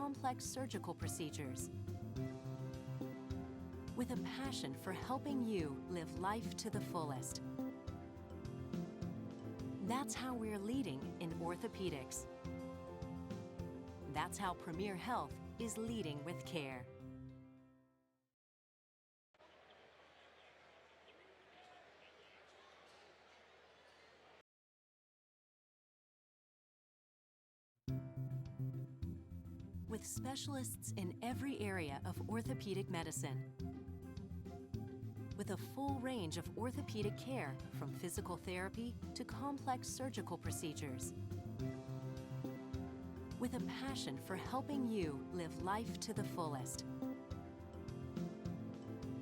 complex surgical procedures. With a passion for helping you live life to the fullest. That's how we're leading in orthopedics. That's how Premier Health is leading with care. With specialists in every area of orthopedic medicine. With a full range of orthopedic care, from physical therapy to complex surgical procedures. With a passion for helping you live life to the fullest.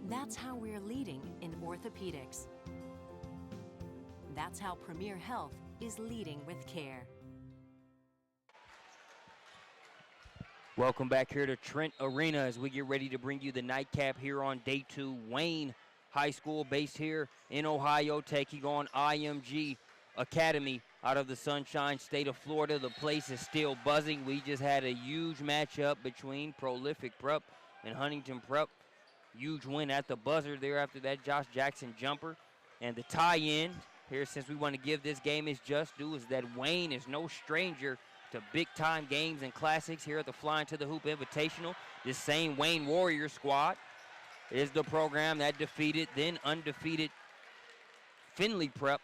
That's how we're leading in orthopedics. That's how Premier Health is leading with care. Welcome back here to Trent Arena as we get ready to bring you the nightcap here on day 2. Wayne High School, based here in Ohio, taking on IMG Academy out of the Sunshine State of Florida. The place is still buzzing. We just had a huge matchup between Prolific Prep and Huntington Prep. Huge win at the buzzer there after that Josh Jackson jumper. And the tie-in here, since we want to give this game its just due, is that Wayne is no stranger to big-time games and classics here at the Flyin to the Hoop Invitational. This same Wayne Warriors squad is the program that defeated then undefeated Findlay Prep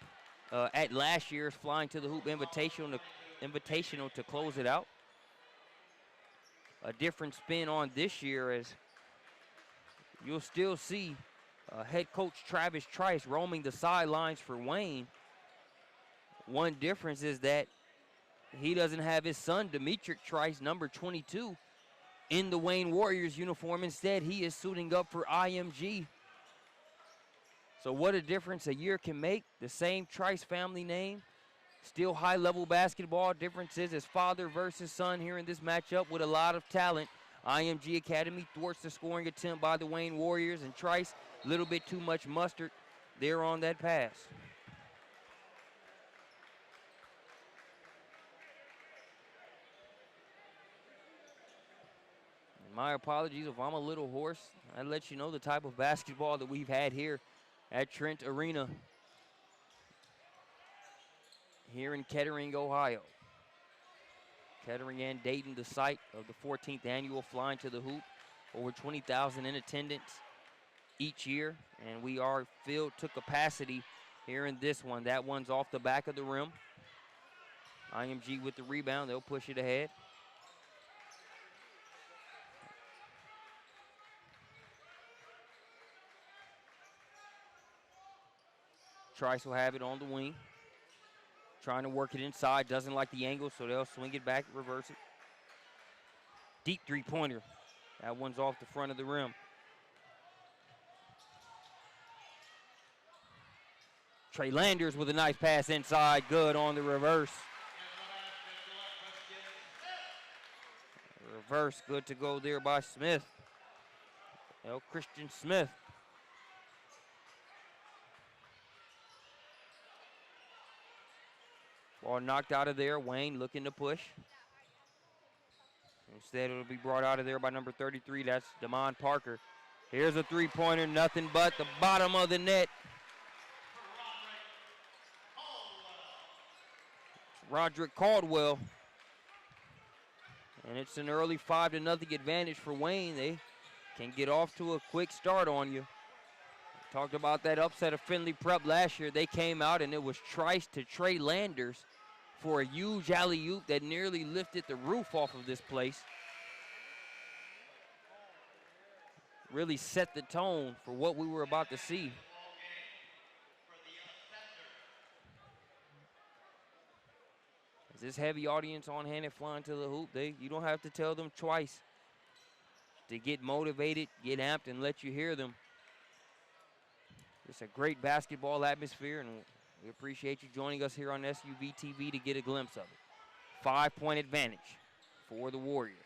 at last year's Flyin to the Hoop Invitational to close it out. A different spin on this year, as you'll still see head coach Travis Trice roaming the sidelines for Wayne. One difference is that he doesn't have his son, Demetric Trice, number 22, in the Wayne Warriors uniform. Instead, he is suiting up for IMG. So what a difference a year can make. The same Trice family name, still high-level basketball. Difference is his father versus son here in this matchup with a lot of talent. IMG Academy thwarts the scoring attempt by the Wayne Warriors, and Trice, a little bit too much mustard there on that pass. My apologies if I'm a little hoarse. I let you know the type of basketball that we've had here at Trent Arena here in Kettering, Ohio. Kettering and Dayton, the site of the 14th annual Flyin to the Hoop. Over 20,000 in attendance each year, and we are filled to capacity here in this one. That one's off the back of the rim. IMG with the rebound. They'll push it ahead. Trice will have it on the wing. Trying to work it inside. Doesn't like the angle, so they'll swing it back, reverse it. Deep three-pointer. That one's off the front of the rim. Trey Landers with a nice pass inside. Good on the reverse. Reverse, good to go there by Smith. Christian Smith. Ball knocked out of there. Wayne looking to push. Instead, it'll be brought out of there by number 33. That's Damon Parker. Here's a three-pointer. Nothing but the bottom of the net. It's Roderick Caldwell. And it's an early 5-0 advantage for Wayne. They can get off to a quick start on you. Talked about that upset of Findlay Prep last year. They came out and it was Trice to Trey Landers for a huge alley-oop that nearly lifted the roof off of this place. Really set the tone for what we were about to see. As this heavy audience on hand at Flyin to the Hoop, you don't have to tell them twice to get motivated, get amped, and let you hear them. It's a great basketball atmosphere, and we appreciate you joining us here on SUV TV to get a glimpse of it. 5-point advantage for the Warriors.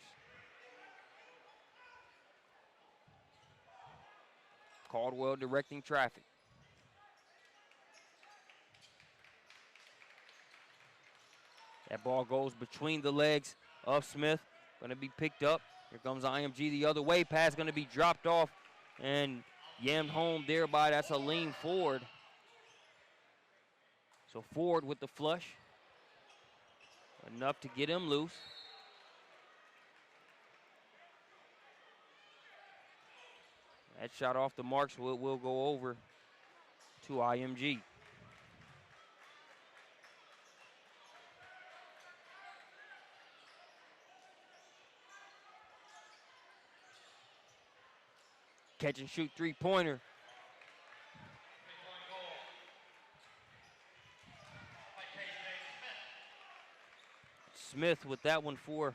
Caldwell directing traffic. That ball goes between the legs of Smith. Going to be picked up. Here comes IMG the other way. Pass going to be dropped off and yammed home thereby. That's a lean forward. So Ford with the flush. Enough to get him loose. That shot off the mark, so it will go over to IMG. Catch and shoot three-pointer. Smith with that one for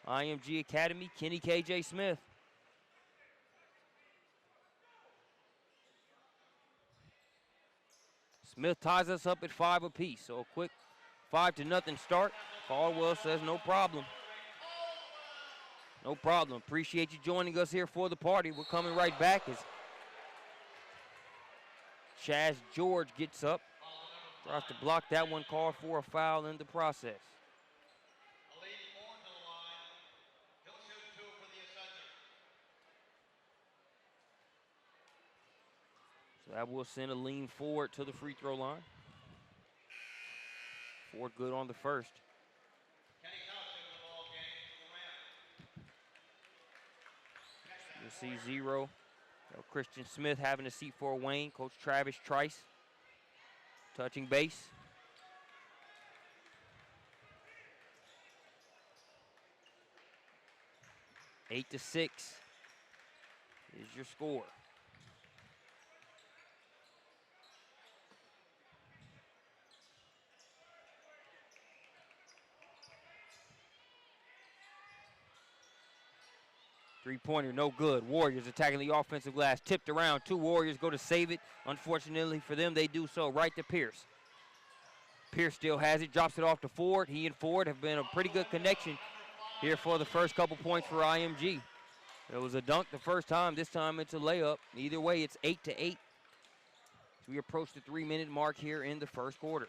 IMG Academy. Kenny KJ Smith. Smith ties us up at 5 apiece. So a quick 5-0 start. Caldwell says no problem. No problem. Appreciate you joining us here for the party. We're coming right back as Chaz George gets up. Tries to block that one, called for a foul in the process. So that will send a lean forward to the free throw line. Ford good on the first. You'll see 0. Christian Smith having a seat for Wayne. Coach Travis Trice touching base. Eight to 6 is your score. Three-pointer, no good. Warriors attacking the offensive glass. Tipped around. 2 Warriors go to save it. Unfortunately for them, they do so right to Pierce. Pierce still has it, drops it off to Ford. He and Ford have been a pretty good connection here for the first couple points for IMG. It was a dunk the first time. This time it's a layup. Either way, it's 8 to 8. So we approach the 3-minute mark here in the first quarter.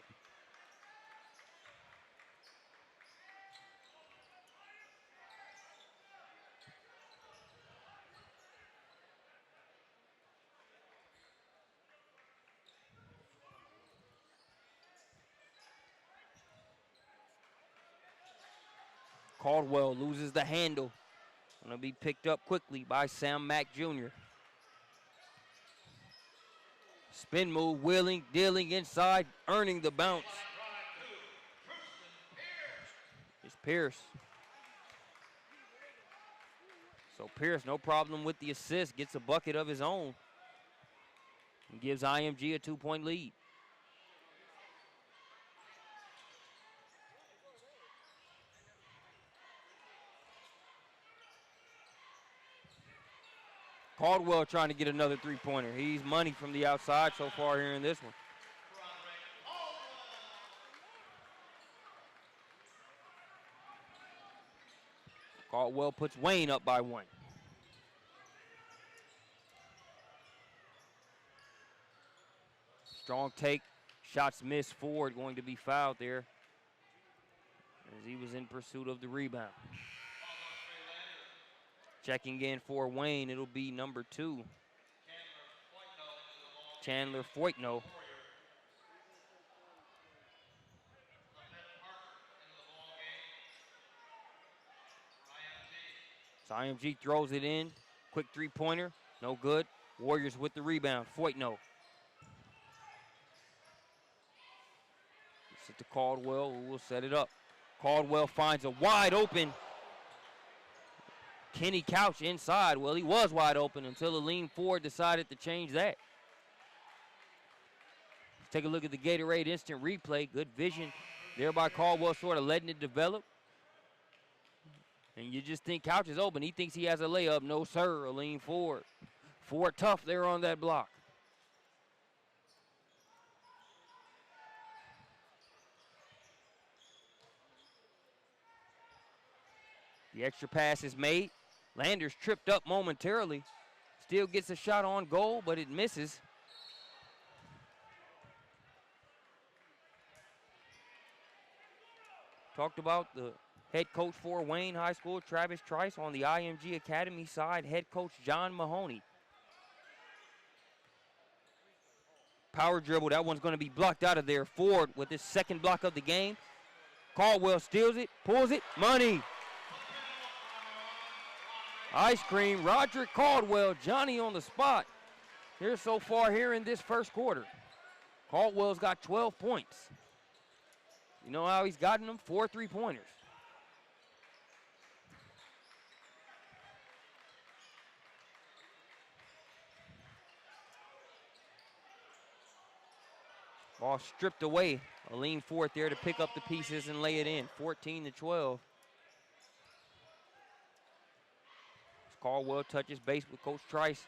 Caldwell loses the handle. Going to be picked up quickly by Sam Mack Jr. Spin move, wheeling, dealing inside, earning the bounce. It's Pierce. So Pierce, no problem with the assist, gets a bucket of his own and gives IMG a 2-point lead. Caldwell trying to get another three-pointer. He's money from the outside so far here in this one. Caldwell puts Wayne up by 1. Strong take. Shots missed. Ford going to be fouled there as he was in pursuit of the rebound. Checking in for Wayne, it'll be number 2. Chandler Foytno. So IMG throws it in. Quick three-pointer, no good. Warriors with the rebound. Foytno. It's to Caldwell, who will set it up. Caldwell finds a wide open Kenny Couch inside. Well, he was wide open until the lean forward decided to change that. Let's take a look at the Gatorade instant replay. Good vision there by Caldwell, sort of letting it develop. And you just think Couch is open. He thinks he has a layup. No, sir, a lean forward. Ford tough there on that block. The extra pass is made. Landers tripped up momentarily. Still gets a shot on goal, but it misses. Talked about the Head coach for Wayne High School, Travis Trice. On the IMG Academy side, head coach John Mahoney. Power dribble, that one's going to be blocked out of there. Ford with his second block of the game. Caldwell steals it, pulls it, money. Ice cream, Roderick Caldwell, Johnny on the spot. Here so far here in this first quarter. Caldwell's got 12 points. You know how he's gotten them? 4 3-pointers. Ball stripped away. A lean forward there to pick up the pieces and lay it in. 14-12. Caldwell touches base with Coach Trice.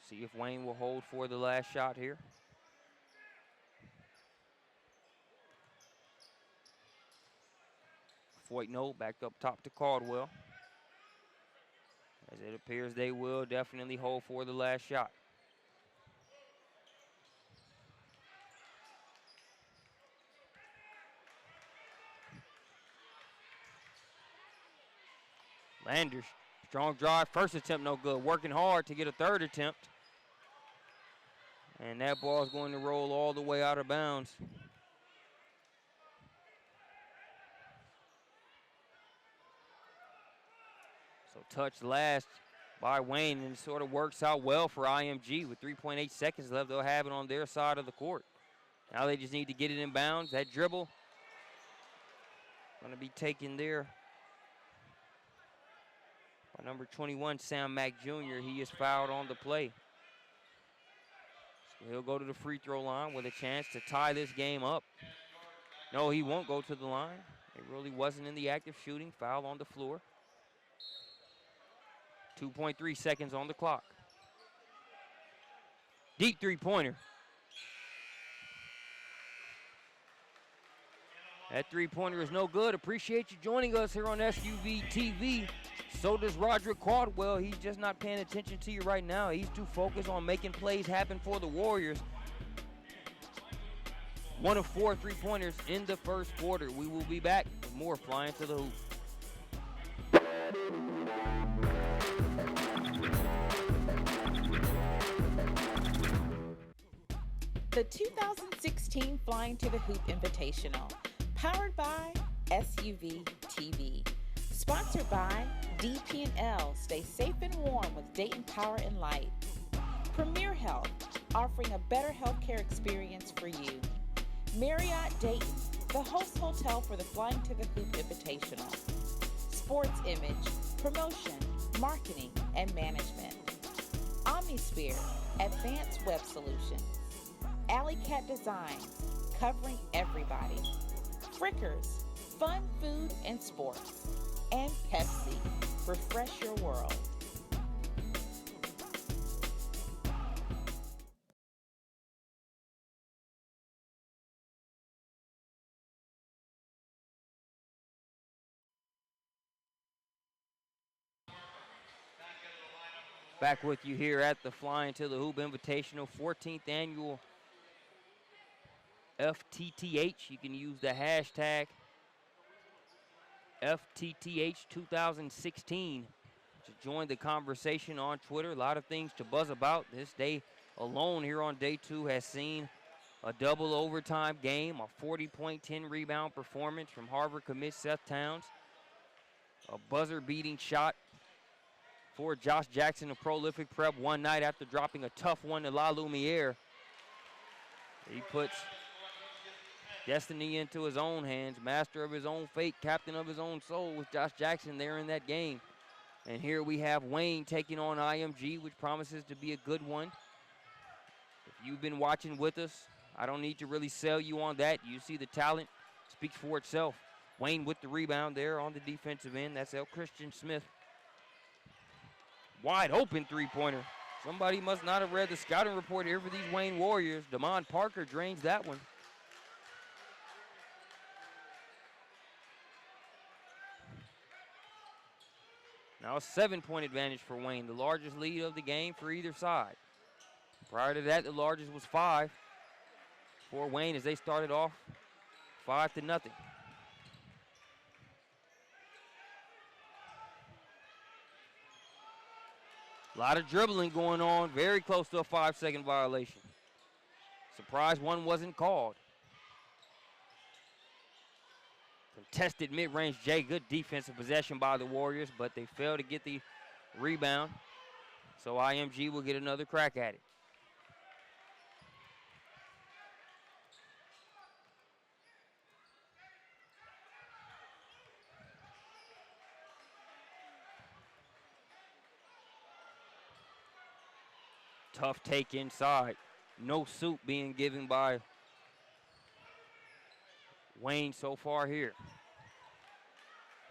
See if Wayne will hold for the last shot here. Foytno back up top to Caldwell. As it appears they will definitely hold for the last shot. Landers, strong drive, first attempt no good. Working hard to get a third attempt. And that ball is going to roll all the way out of bounds. So touch last by Wayne, and it sort of works out well for IMG. With 3.8 seconds left, they'll have it on their side of the court. Now they just need to get it in bounds. That dribble going to be taken there by number 21, Sam Mack Jr. He is fouled on the play. So he'll go to the free throw line with a chance to tie this game up. No, he won't go to the line. It really wasn't in the act of shooting. Foul on the floor. 2.3 seconds on the clock. Deep three-pointer. That three-pointer is no good. Appreciate you joining us here on SUV TV. So does Roderick Caldwell. He's just not paying attention to you right now. He's too focused on making plays happen for the Warriors. 1 of 4 3-pointers in the first quarter. We will be back with more Flying to the Hoop. The 2016 Flying to the Hoop Invitational, powered by SUV TV. Sponsored by DP&L. Stay safe and warm with Dayton Power and Light. Premier Health, offering a better healthcare experience for you. Marriott Dayton, the host hotel for the Flying to the Hoop Invitational. Sports Image, promotion, marketing, and management. Omnisphere, advanced web solutions. Alley Cat Design, covering everybody. Frickers, fun food and sports. And Pepsi, refresh your world. Back with you here at the Flying to the Hoop Invitational, 14th annual FTTH. You can use the hashtag FTTH 2016 to join the conversation on Twitter. A lot of things to buzz about. This day alone here on day 2 has seen a double overtime game, a 40-point, 10-rebound performance from Harvard commit Seth Towns, a buzzer-beating shot for Josh Jackson, a prolific prep one night after dropping a tough one to La Lumiere. He puts destiny into his own hands, master of his own fate, captain of his own soul with Josh Jackson there in that game. And here we have Wayne taking on IMG, which promises to be a good one. If you've been watching with us, I don't need to really sell you on that. You see the talent speaks for itself. Wayne with the rebound there on the defensive end. That's L. Christian Smith. Wide open three-pointer. Somebody must not have read the scouting report here for these Wayne Warriors. Damon Parker drains that one. Now a 7-point advantage for Wayne, the largest lead of the game for either side. Prior to that, the largest was 5 for Wayne as they started off 5-0. A lot of dribbling going on, very close to a 5-second violation. Surprised one wasn't called. Contested mid-range J, good defensive possession by the Warriors, but they failed to get the rebound. So IMG will get another crack at it. Tough take inside. No suit being given by Wayne so far here.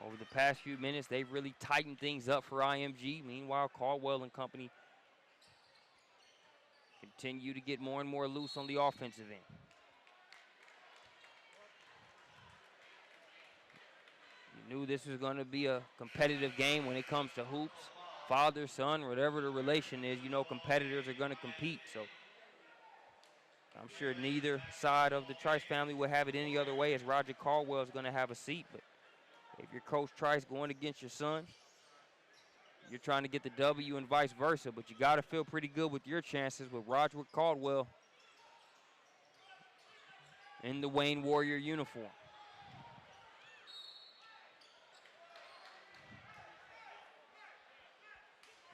Over the past few minutes, they've really tightened things up for IMG. Meanwhile, Caldwell and company continue to get more and more loose on the offensive end. You knew this was going to be a competitive game when it comes to hoops. Father, son, whatever the relation is, you know competitors are going to compete. So I'm sure neither side of the Trice family would have it any other way, as Roger Caldwell is going to have a seat. But if you're Coach Trice going against your son, you're trying to get the W and vice versa. But you got to feel pretty good with your chances with Roger Caldwell in the Wayne Warrior uniform.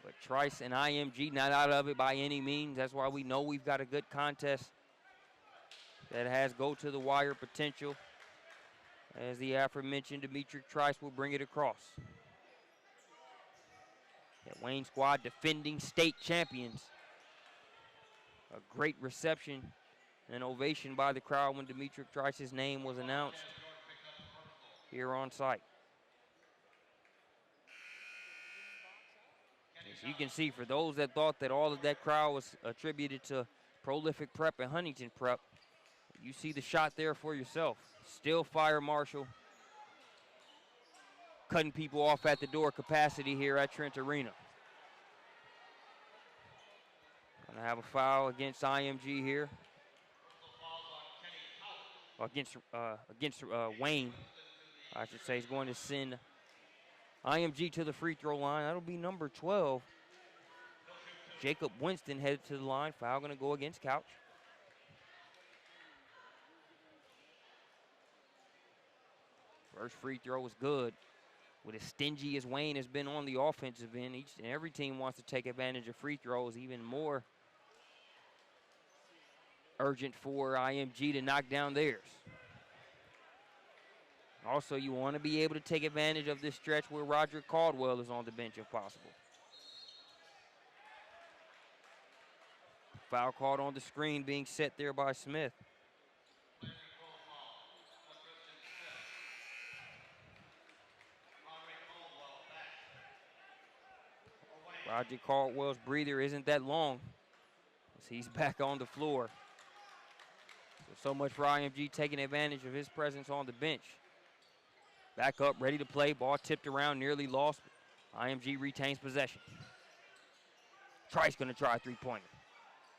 But Trice and IMG not out of it by any means. That's why we know we've got a good contest that has go-to-the-wire potential, as the aforementioned Demetric Trice will bring it across. That Wayne squad defending state champions. A great reception and ovation by the crowd when Demetric Trice's name was announced here on site. As you can see, for those that thought that all of that crowd was attributed to Prolific Prep and Huntington Prep, you see the shot there for yourself. Still fire marshal, cutting people off at the door capacity here at Trent Arena. Gonna have a foul against IMG here. Against Wayne, I should say. He's going to send IMG to the free throw line. That'll be number 12. Jacob Winston headed to the line. Foul going to go against Couch. First free throw was good. With as stingy as Wayne has been on the offensive end, each and every team wants to take advantage of free throws. Even more urgent for IMG to knock down theirs. Also, you want to be able to take advantage of this stretch where Roger Caldwell is on the bench if possible. Foul called on the screen being set there by Smith. Roger Caldwell's breather isn't that long as he's back on the floor. So much for IMG taking advantage of his presence on the bench. Back up, ready to play. Ball tipped around, nearly lost. IMG retains possession. Trice going to try a three-pointer.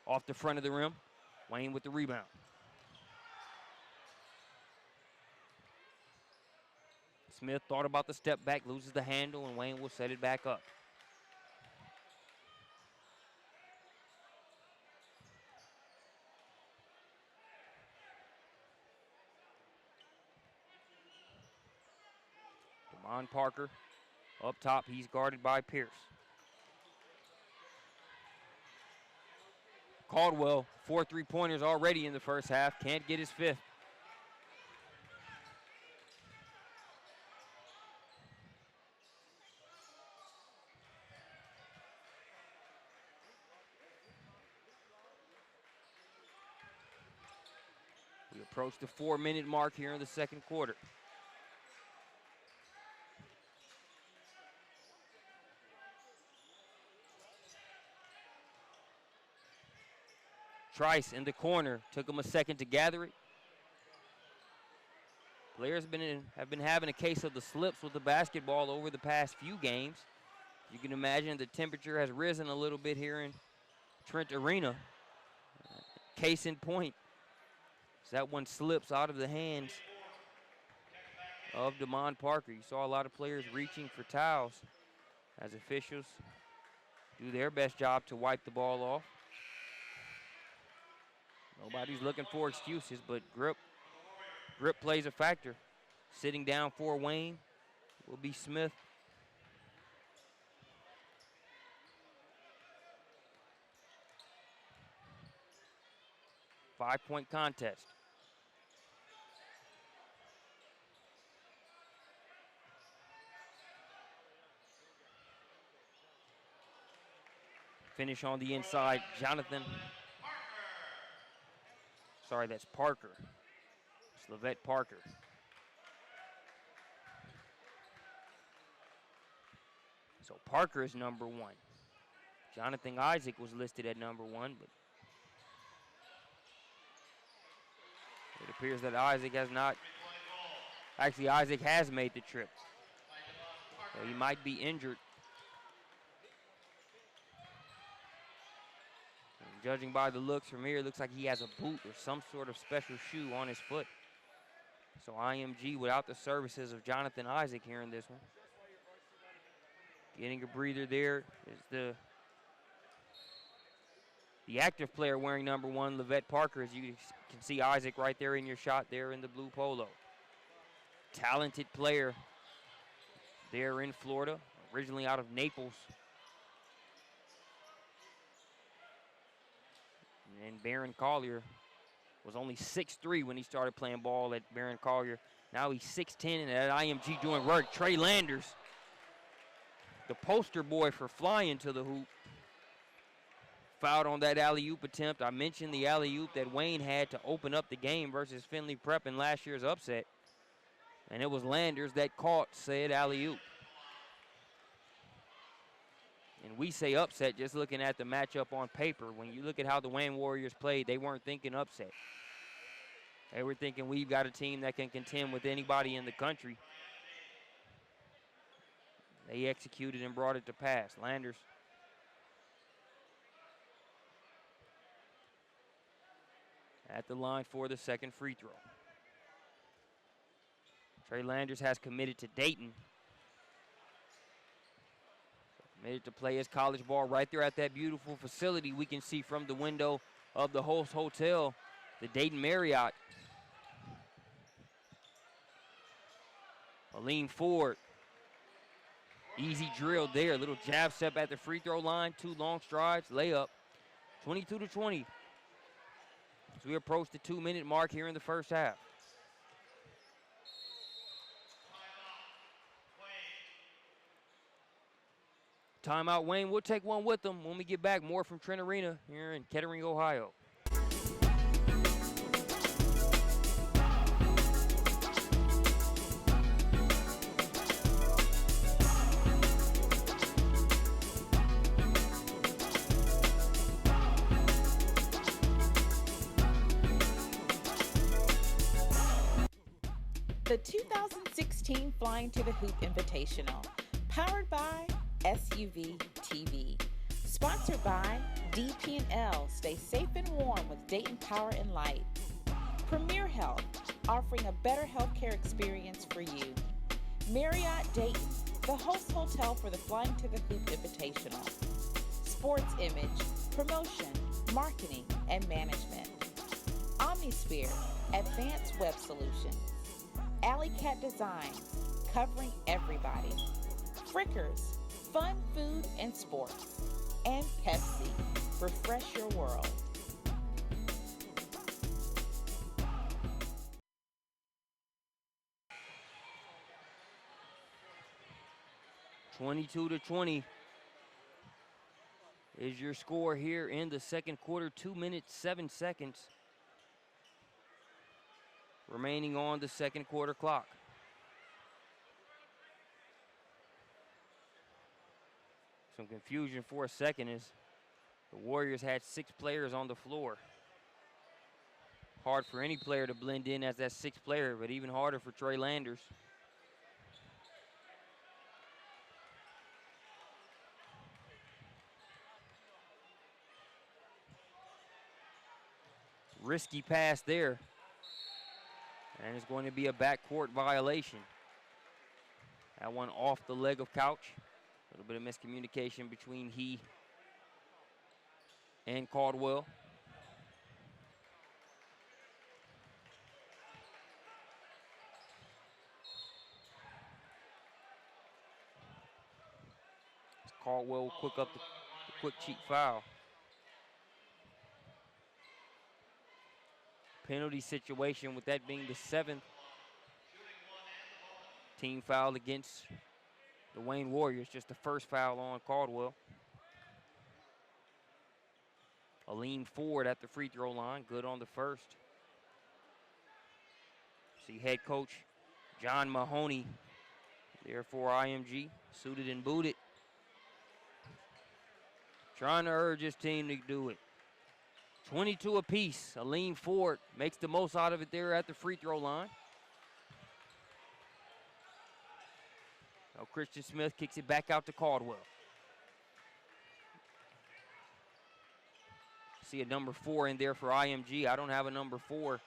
Off the front of the rim. Wayne with the rebound. Smith thought about the step back, loses the handle, and Wayne will set it back up. Damon Parker up top. He's guarded by Pierce. Caldwell, 4 3-pointers already in the first half. Can't get his fifth. We approach the 4-minute mark here in the second quarter. Trice in the corner. Took him a second to gather it. Players have been having a case of the slips with the basketball over the past few games. You can imagine the temperature has risen a little bit here in Trent Arena. Case in point, as that one slips out of the hands of Damon Parker. You saw a lot of players reaching for towels as officials do their best job to wipe the ball off. Nobody's looking for excuses, but grip plays a factor. Sitting down for Wayne will be Smith. Five-point contest. Finish on the inside, Jonathan. Sorry, that's Parker. It's Levette Parker. So Parker is number 1. Jonathan Isaac was listed at number 1, but it appears that Isaac has not. Actually, Isaac has made the trip. So he might be injured. And judging by the looks from here, it looks like he has a boot or some sort of special shoe on his foot. So IMG without the services of Jonathan Isaac here in this one. Getting a breather there is the active player wearing number 1, Levette Parker, as you can see Isaac right there in your shot there in the blue polo. Talented player there in Florida, originally out of Naples. And Barron Collier was only 6'3" when he started playing ball at Barron Collier. Now he's 6'10" and at IMG doing work. Trey Landers, the poster boy for Flyin to the hoop. Fouled on that alley-oop attempt. I mentioned the alley-oop that Wayne had to open up the game versus Findlay Prep in last year's upset. And it was Landers that caught said alley-oop. And we say upset just looking at the matchup on paper. When you look at how the Wayne Warriors played, they weren't thinking upset. They were thinking we've got a team that can contend with anybody in the country. They executed and brought it to pass. Landers at the line for the second free throw. Trey Landers has committed to Dayton. Committed to play his college ball right there at that beautiful facility we can see from the window of the host hotel, the Dayton Marriott. A lean forward. Easy drill there. Little jab step at the free throw line. 2 long strides. Layup. 22-20. As we approach the 2-minute mark here in the first half. Timeout, Wayne. We'll take one with them when we get back. More from Trent Arena here in Kettering, Ohio. The 2016 Flyin to the Hoop Invitational, powered by SUV TV. Sponsored by DP&L. Stay safe and warm with Dayton Power and Light. Premier Health, offering a better healthcare experience for you. Marriott Dayton, the host hotel for the Flyin to the Hoop Invitational. Sports Image, promotion, marketing, and management. Omnisphere, advanced web solutions. Alley Cat Designs, covering everybody. Frickers, fun, food, and sports. And Pepsi, refresh your world. (22-20) is your score here in the second quarter. 2 minutes, 7 seconds remaining on the second quarter clock. Some confusion for a second as the Warriors had 6 players on the floor. Hard for any player to blend in as that 6th player, but even harder for Trey Landers. Risky pass there. And it's going to be a backcourt violation. That one off the leg of Couch. A little bit of miscommunication between he and Caldwell. Caldwell will quick up the quick cheap foul. Penalty situation, with that being the 7th team foul against the Wayne Warriors. Just the first foul on Caldwell. A lean forward at the free throw line, good on the first. See head coach John Mahoney there for IMG, suited and booted. Trying to urge his team to do it. 22 apiece, a lean forward, makes the most out of it there at the free throw line. Now Christian Smith kicks it back out to Caldwell. See a number 4 in there for IMG. I don't have a number 4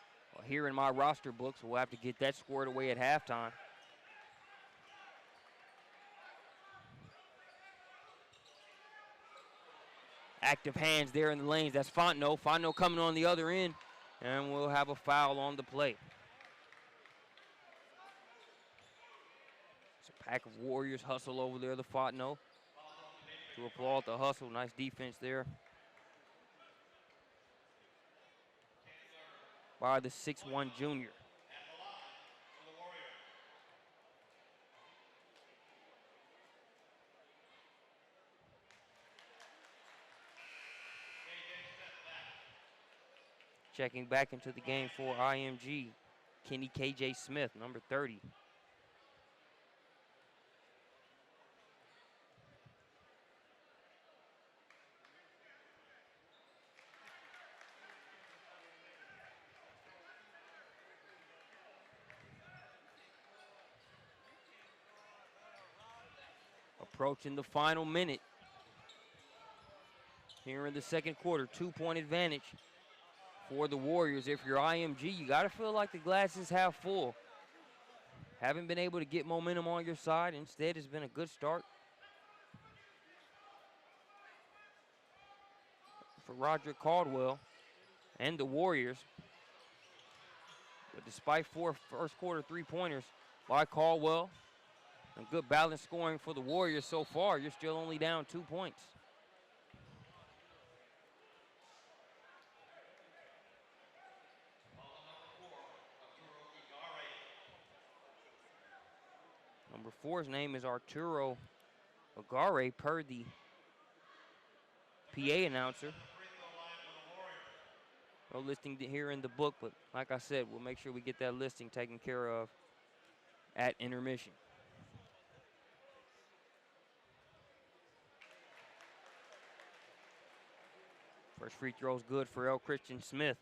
here in my roster book, so we'll have to get that squared away at halftime. Active hands there in the lanes. That's Fontenot. Fontenot coming on the other end, and we'll have a foul on the play. It's a pack of Warriors hustle over there, the Fontenot. To applaud the hustle. Nice defense there by the 6'1" junior. Checking back into the game for IMG, Kenny KJ Smith, number 30. Approaching the final minute here in the second quarter. 2-point advantage for the Warriors. If you're IMG, you got to feel like the glass is half full. Haven't been able to get momentum on your side. Instead, it's been a good start for Roderick Caldwell and the Warriors. But despite 4 first quarter three-pointers by Caldwell and good balanced scoring for the Warriors so far, you're still only down 2 points. Number 4's name is Arturo Agare, per the PA announcer. No listing here in the book, but like I said, we'll make sure we get that listing taken care of at intermission. First free throw is good for L. Christian Smith.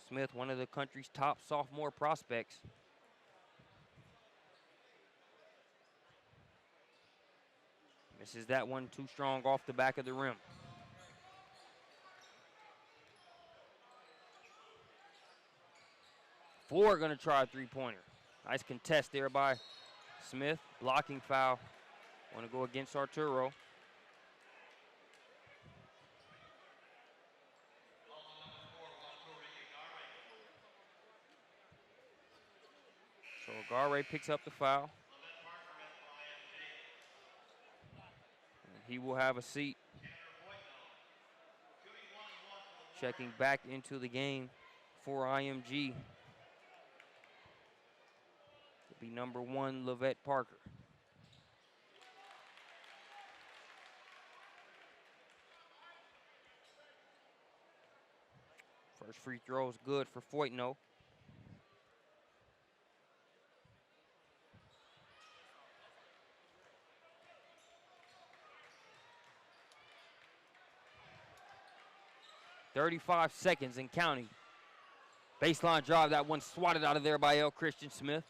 Smith, one of the country's top sophomore prospects. Misses that one, too strong off the back of the rim. Four going to try a three-pointer. Nice contest there by Smith. Blocking foul. Want to go against Arturo. So Agare picks up the foul. And he will have a seat. Checking back into the game for IMG. Be number 1, Levette Parker. First free throw is good for Foytno. .35 seconds and counting. Baseline drive, that one swatted out of there by L. Christian Smith.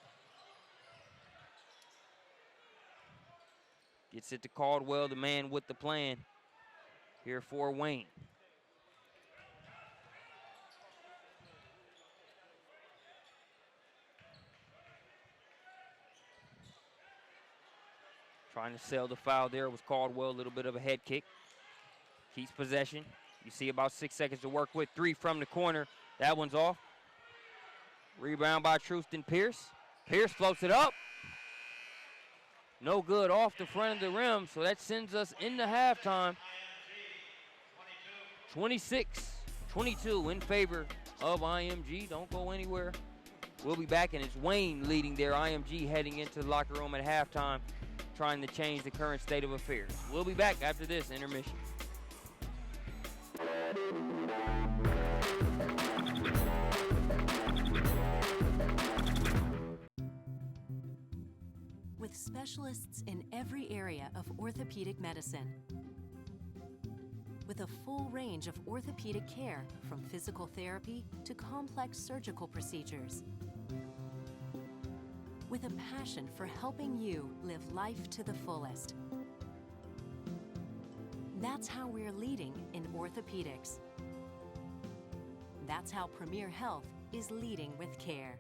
Gets it to Caldwell, the man with the plan here for Wayne. Trying to sell the foul there was Caldwell, a little bit of a head kick. Keeps possession. You see about 6 seconds to work with. 3 from the corner. That one's off. Rebound by Truston Pierce. Pierce floats it up. No good off the front of the rim, so that sends us into halftime. 26-22 in favor of IMG. Don't go anywhere. We'll be back, and it's Wayne leading their IMG heading into the locker room at halftime, trying to change the current state of affairs. We'll be back after this intermission. With specialists in every area of orthopedic medicine. With a full range of orthopedic care, from physical therapy to complex surgical procedures. With a passion for helping you live life to the fullest. That's how we're leading in orthopedics. That's how Premier Health is leading with care.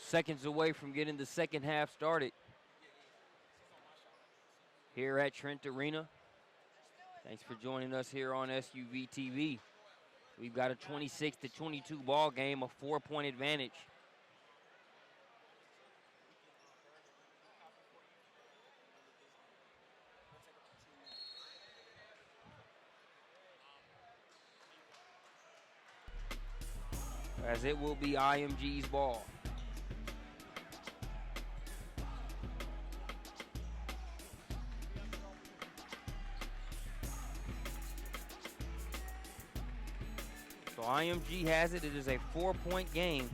seconds away from getting the second half started here at Trent Arena. Thanks for joining us here on SUV TV. We've got a 26-22 ball game, a 4-point advantage. As it will be IMG's ball. So IMG has it. It is a 4-point game.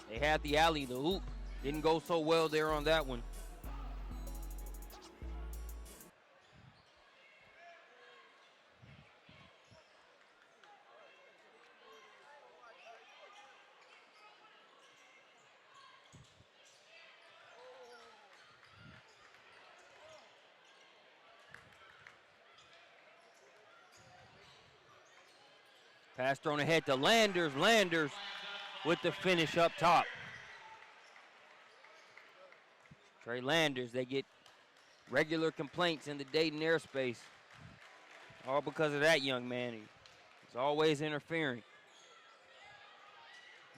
They had the alley, the hoop. Didn't go so well there on that one. Pass thrown ahead to Landers. Landers with the finish up top. Trey Landers, they get regular complaints in the Dayton airspace. All because of that young man. He's always interfering.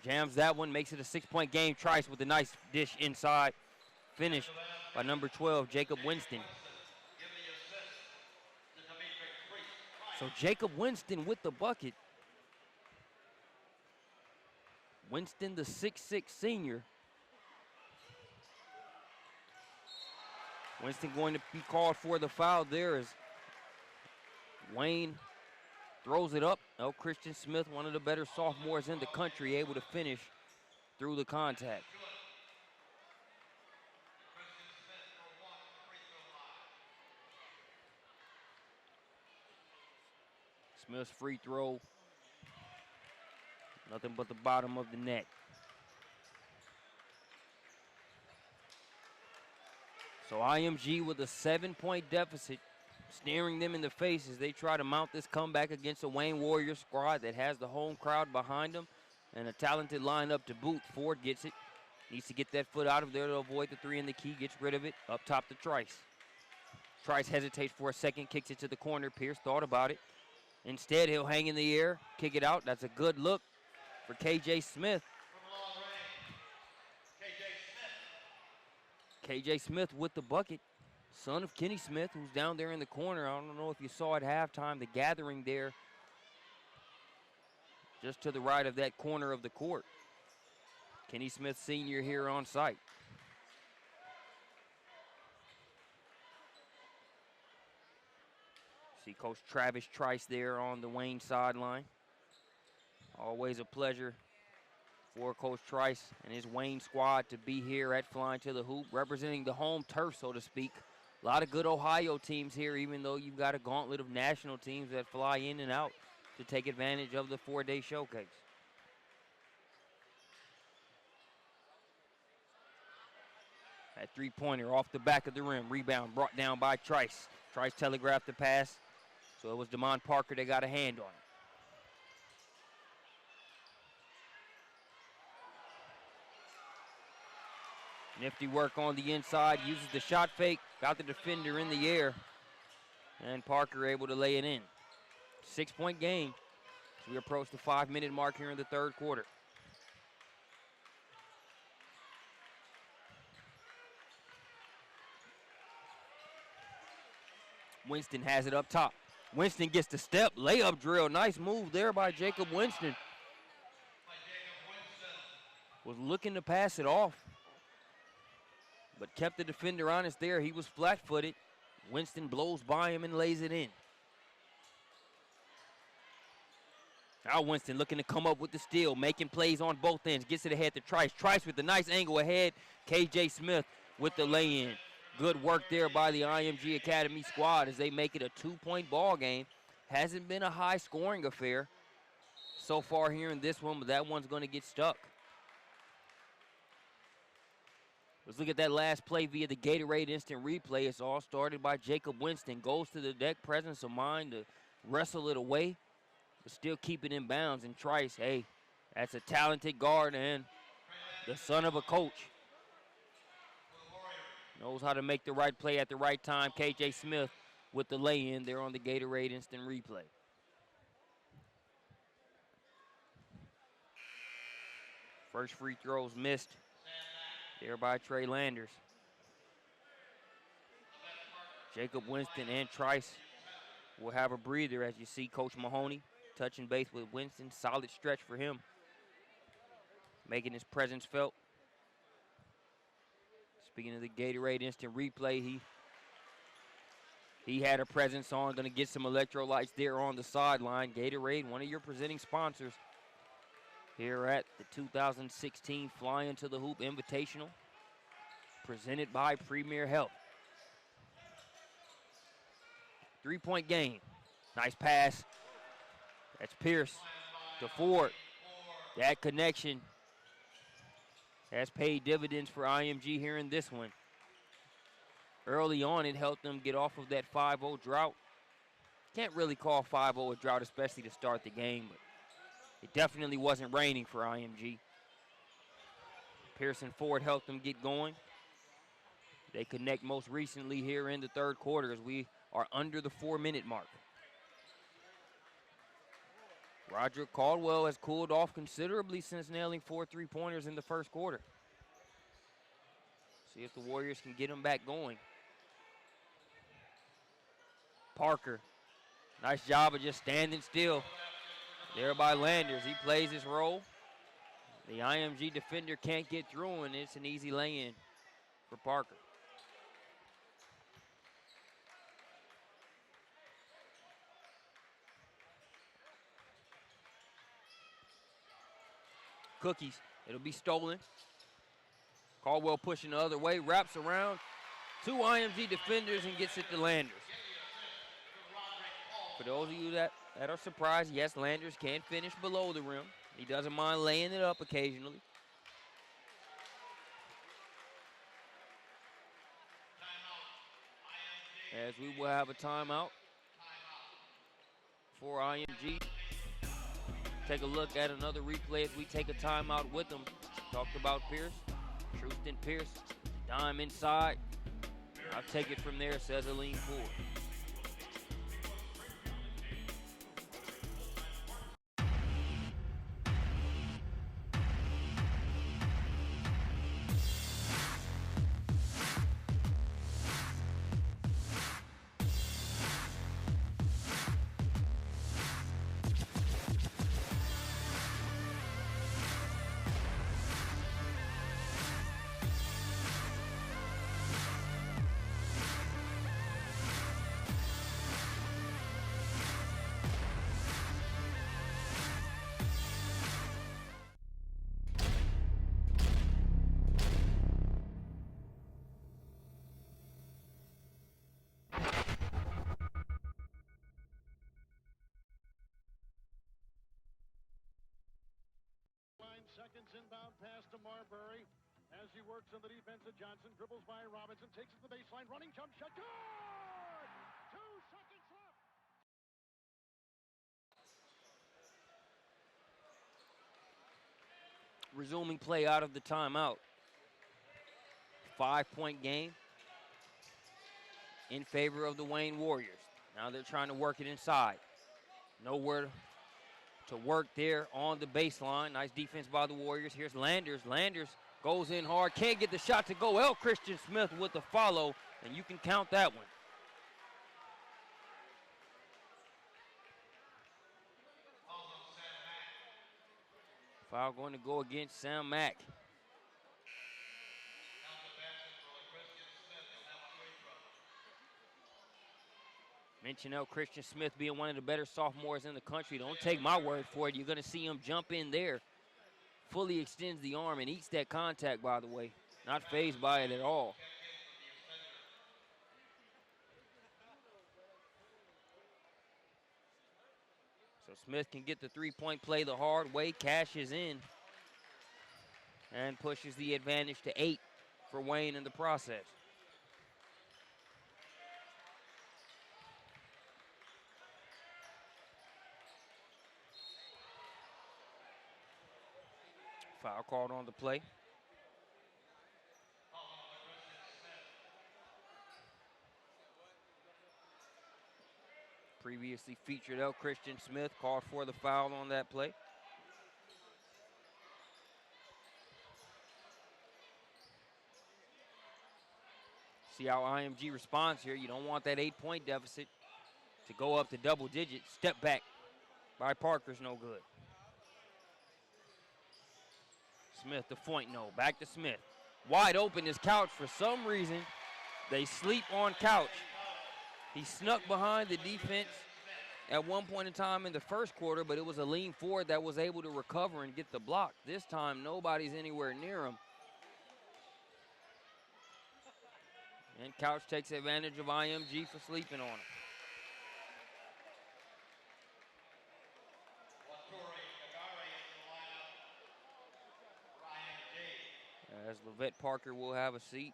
Jams that one, makes it a 6-point game. Trice with a nice dish inside. Finished by number 12, Jacob Winston. So Jacob Winston with the bucket. Winston, the 6'6" senior. Winston going to be called for the foul there as Wayne throws it up. Oh, Christian Smith, one of the better sophomores in the country, able to finish through the contact. Smith's free throw. Nothing but the bottom of the net. So IMG with a 7-point deficit, staring them in the face as they try to mount this comeback against a Wayne Warriors squad that has the home crowd behind them and a talented lineup to boot. Ford gets it. Needs to get that foot out of there to avoid the three in the key. Gets rid of it. Up top to Trice. Trice hesitates for a second, kicks it to the corner. Pierce thought about it. Instead, he'll hang in the air, kick it out. That's a good look for KJ Smith. KJ Smith with the bucket, son of Kenny Smith, who's down there in the corner. I don't know if you saw at halftime the gathering there just to the right of that corner of the court. Kenny Smith Sr. here on site. See Coach Travis Trice there on the Wayne sideline. Always a pleasure for Coach Trice and his Wayne squad to be here at Flyin to the Hoop, representing the home turf, so to speak. A lot of good Ohio teams here, even though you've got a gauntlet of national teams that fly in and out to take advantage of the 4-day showcase. That three-pointer off the back of the rim. Rebound brought down by Trice. Trice telegraphed the pass, so it was Damon Parker that got a hand on it. Nifty work on the inside, uses the shot fake, got the defender in the air, and Parker able to lay it in. 6-point game as we approach the 5-minute mark here in the third quarter. Winston has it up top. Winston gets the step, layup drill. Nice move there by Jacob Winston. Was looking to pass it off, but kept the defender honest there. He was flat-footed. Winston blows by him and lays it in. Now Winston looking to come up with the steal, making plays on both ends. Gets it ahead to Trice. Trice with the nice angle ahead. KJ Smith with the lay-in. Good work there by the IMG Academy squad as they make it a 2-point ball game. Hasn't been a high-scoring affair so far here in this one, but that one's going to get stuck. Let's look at that last play via the Gatorade instant replay. It's all started by Jacob Winston. Goes to the deck, presence of mind to wrestle it away. but still keep it in bounds. And Trice, hey, that's a talented guard and the son of a coach. Knows how to make the right play at the right time. KJ Smith with the lay-in there on the Gatorade Instant Replay. First free throws missed there by Trey Landers. Jacob Winston and Trice will have a breather as you see Coach Mahoney touching base with Winston. Solid stretch for him, making his presence felt. Speaking of the Gatorade Instant Replay, he had a presence on. Going to get some electrolytes there on the sideline. Gatorade, one of your presenting sponsors here at the 2016 Flyin to the Hoop Invitational, presented by Premier Health. 3-point game. Nice pass. That's Pierce to Ford. That connection has paid dividends for IMG here in this one. Early on, it helped them get off of that 5-0 drought. Can't really call 5-0 a drought, especially to start the game, but it definitely wasn't raining for IMG. Pierce and Ford helped them get going. They connect most recently here in the third quarter as we are under the 4-minute mark. Roderick Caldwell has cooled off considerably since nailing 4 3-pointers in the first quarter. See if the Warriors can get him back going. Parker, nice job of just standing still there by Landers. He plays his role. The IMG defender can't get through, and it's an easy lay-in for Parker. Cookies, it'll be stolen. Caldwell pushing the other way, wraps around 2 IMG defenders and gets it to Landers. For those of you that are surprised, yes, Landers can finish below the rim. He doesn't mind laying it up occasionally. As we will have a timeout for IMG. Take a look at another replay as we take a timeout with them. Talked about Pierce. Trustin Pierce, dime inside. I'll take it from there, says Aline Ford. Seconds inbound pass to Marbury as he works on the defense of Johnson, dribbles by Robinson, takes it to the baseline, running jump shot, good! 2 seconds left. Resuming play out of the timeout. 5-point game in favor of the Wayne Warriors. Now they're trying to work it inside. Nowhere to work there on the baseline. Nice defense by the Warriors. Here's Landers. Landers goes in hard. Can't get the shot to go. L. Christian Smith with the follow, and you can count that one. Foul going to go against Sam Mack. Mention L. Christian Smith being one of the better sophomores in the country. Don't take my word for it. You're going to see him jump in there. Fully extends the arm and eats that contact, by the way. Not fazed by it at all. So Smith can get the 3-point play the hard way, cashes in, and pushes the advantage to 8 for Wayne in the process. Foul called on the play. Previously featured L. Christian Smith called for the foul on that play. See how IMG responds here. You don't want that 8-point deficit to go up to double digits. Step back by Parker's no good. Smith to Foyt, no. Back to Smith. Wide open is Couch. For some reason, they sleep on Couch. He snuck behind the defense at one point in time in the first quarter, but it was a lean forward that was able to recover and get the block. This time, nobody's anywhere near him. And Couch takes advantage of IMG for sleeping on him. As Levette Parker will have a seat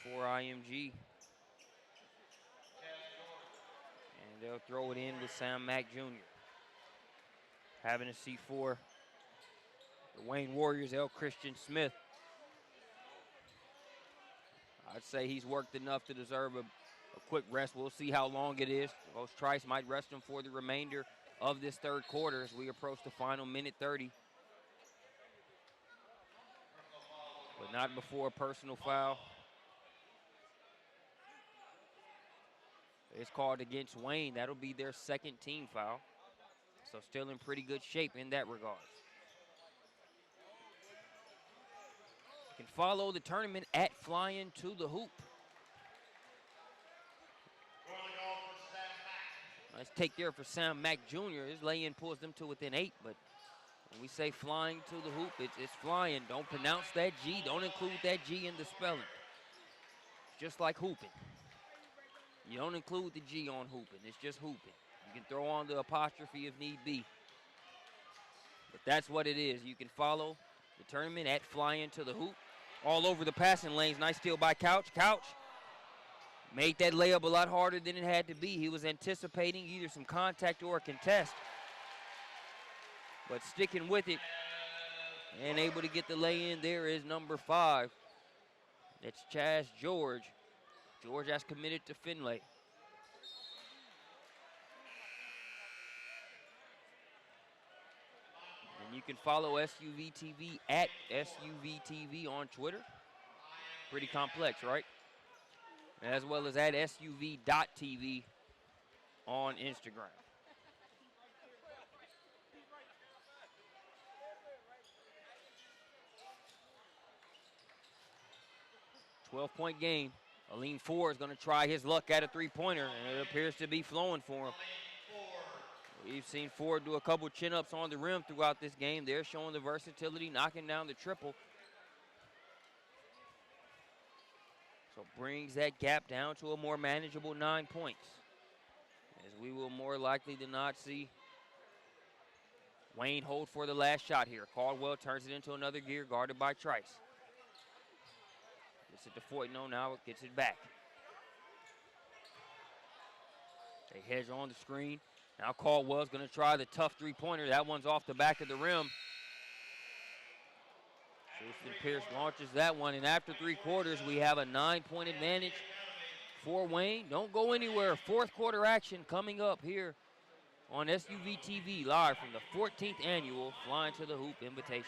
for IMG. And they'll throw it in with Sam Mack Jr. Having a seat for the Wayne Warriors, L. Christian Smith. I'd say he's worked enough to deserve a quick rest. We'll see how long it is. Coach Trice might rest him for the remainder of this third quarter as we approach the final minute 30. But not before a personal foul. It's called against Wayne. That'll be their second team foul. So still in pretty good shape in that regard. You can follow the tournament at Flyin to the Hoop. Nice take there for Sam Mack Jr. His lay-in pulls them to within 8, but when we say flying to the hoop, it's flying. Don't pronounce that G. Don't include that G in the spelling. It's just like hooping. You don't include the G on hooping. It's just hooping. You can throw on the apostrophe if need be. But that's what it is. You can follow the tournament at Flyin to the Hoop. All over the passing lanes. Nice steal by Couch. Couch made that layup a lot harder than it had to be. He was anticipating either some contact or a contest. But sticking with it and able to get the lay-in there is number 5. It's Chaz George. George has committed to Finlay. And you can follow SUVTV at SUVTV on Twitter. Pretty complex, right? As well as at SUV.TV on Instagram. .12-point game. A lean 4 is going to try his luck at a three-pointer, and it appears to be flowing for him. We've seen Ford do a couple chin-ups on the rim throughout this game. They're showing the versatility, knocking down the triple. So brings that gap down to a more manageable 9 points. As we will more likely than not see Wayne hold for the last shot here. Caldwell turns it into another gear, guarded by Trice. Gets it to Foyt, no, now it gets it back. They hedge on the screen. Now Caldwell's going to try the tough three-pointer. That one's off the back of the rim. Tristan Pierce launches that one, and after 3 quarters, we have a 9-point advantage for Wayne. Don't go anywhere. Fourth quarter action coming up here on SUV TV, live from the 14th annual Flyin to the Hoop Invitation.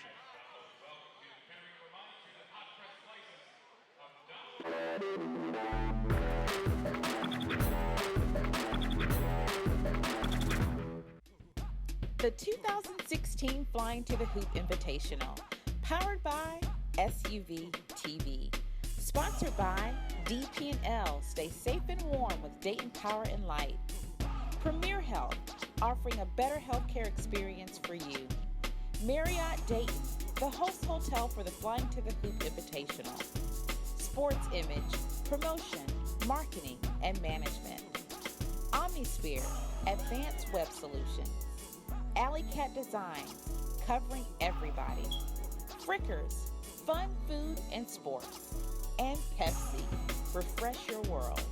The 2016 Flyin to the Hoop Invitational, powered by SUV TV. Sponsored by DP&L. Stay safe and warm with Dayton Power and Light. Premier Health, offering a better healthcare experience for you. Marriott Dayton, the host hotel for the Flyin to the Hoop Invitational. Sports Image, promotion, marketing, and management. Omnisphere, advanced web solutions. Alley Cat Designs, covering everybody. Frickers, fun food and sports. And Pepsi, refresh your world.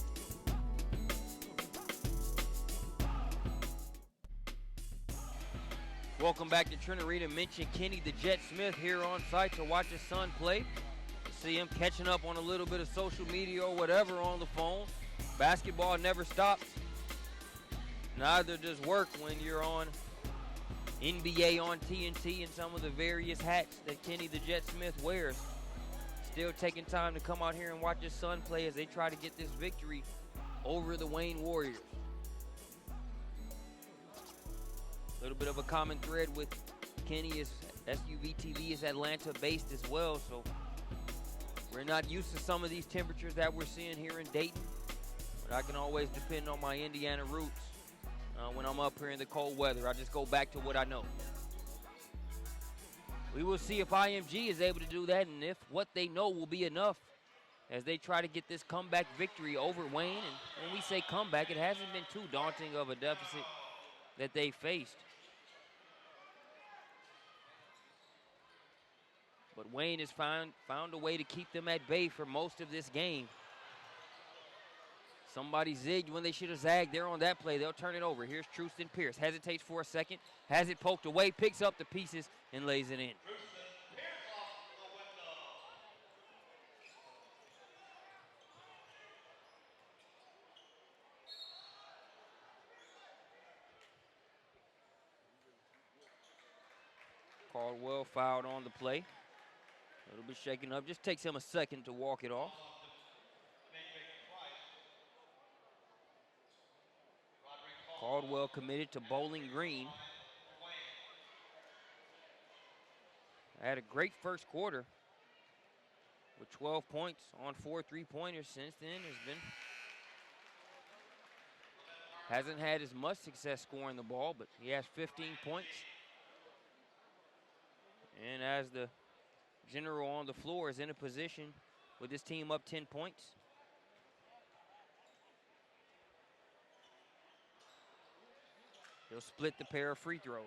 Welcome back to Trent Arena. Mention Kenny the Jet Smith here on site to watch his son play. See him catching up on a little bit of social media or whatever on the phone. Basketball never stops. Neither does work when you're on NBA on TNT and some of the various hats that Kenny the Jet Smith wears. Still taking time to come out here and watch his son play as they try to get this victory over the Wayne Warriors. A little bit of a common thread with Kenny is SUV TV is Atlanta based as well, so we're not used to some of these temperatures that we're seeing here in Dayton, but I can always depend on my Indiana roots when I'm up here in the cold weather. I just go back to what I know. We will see if IMG is able to do that and if what they know will be enough as they try to get this comeback victory over Wayne. And when we say comeback, it hasn't been too daunting of a deficit that they faced. But Wayne has found a way to keep them at bay for most of this game. Somebody zigged when they should have zagged there on that play. They'll turn it over. Here's Truston Pierce. Hesitates for a second. Has it poked away. Picks up the pieces and lays it in. Caldwell fouled on the play. A little bit shaken up. Just takes him a second to walk it off. Caldwell committed to Bowling Green. Had a great first quarter with 12 points on 4 3-pointers. Since then, hasn't had as much success scoring the ball, but he has 15 points. And as the general on the floor is in a position with his team up 10 points. He'll split the pair of free throws.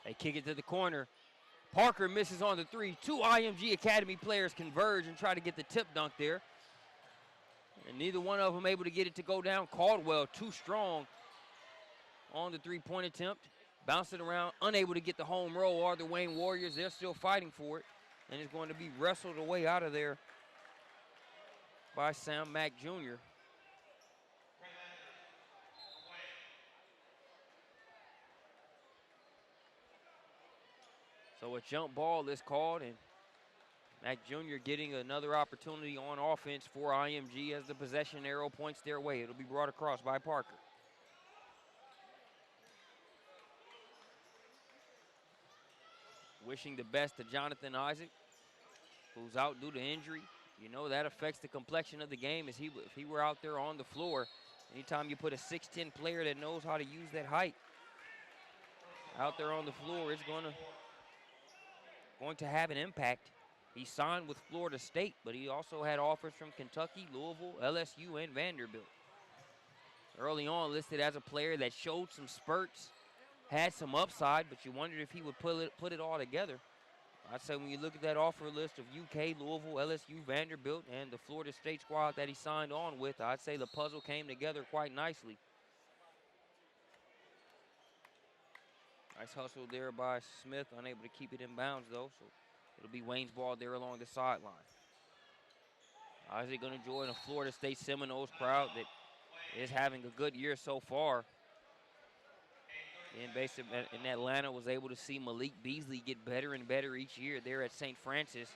They kick it to the corner. Parker misses on the three. 2 IMG Academy players converge and try to get the tip dunk there. And neither one of them able to get it to go down. Caldwell too strong on the three-point attempt. Bounced it around, unable to get the home roll. Are the Wayne Warriors. They're still fighting for it. And it's going to be wrestled away out of there by Sam Mack Jr. So a jump ball is called, and Mack Jr. getting another opportunity on offense for IMG as the possession arrow points their way. It'll be brought across by Parker. Wishing the best to Jonathan Isaac, who's out due to injury. You know that affects the complexion of the game if he were out there on the floor. Anytime you put a 6'10 player that knows how to use that height out there on the floor, it's going to have an impact. He signed with Florida State, but he also had offers from Kentucky, Louisville, LSU, and Vanderbilt. Early on listed as a player that showed some spurts, had some upside, but you wondered if he would put it all together. I'd say when you look at that offer list of UK, Louisville, LSU, Vanderbilt, and the Florida State squad that he signed on with, I'd say the puzzle came together quite nicely. Nice hustle there by Smith, unable to keep it in bounds though, so it'll be Wayne's ball there along the sideline. Isaac going to join a Florida State Seminoles crowd that is having a good year so far. And basically in Atlanta was able to see Malik Beasley get better and better each year there at St. Francis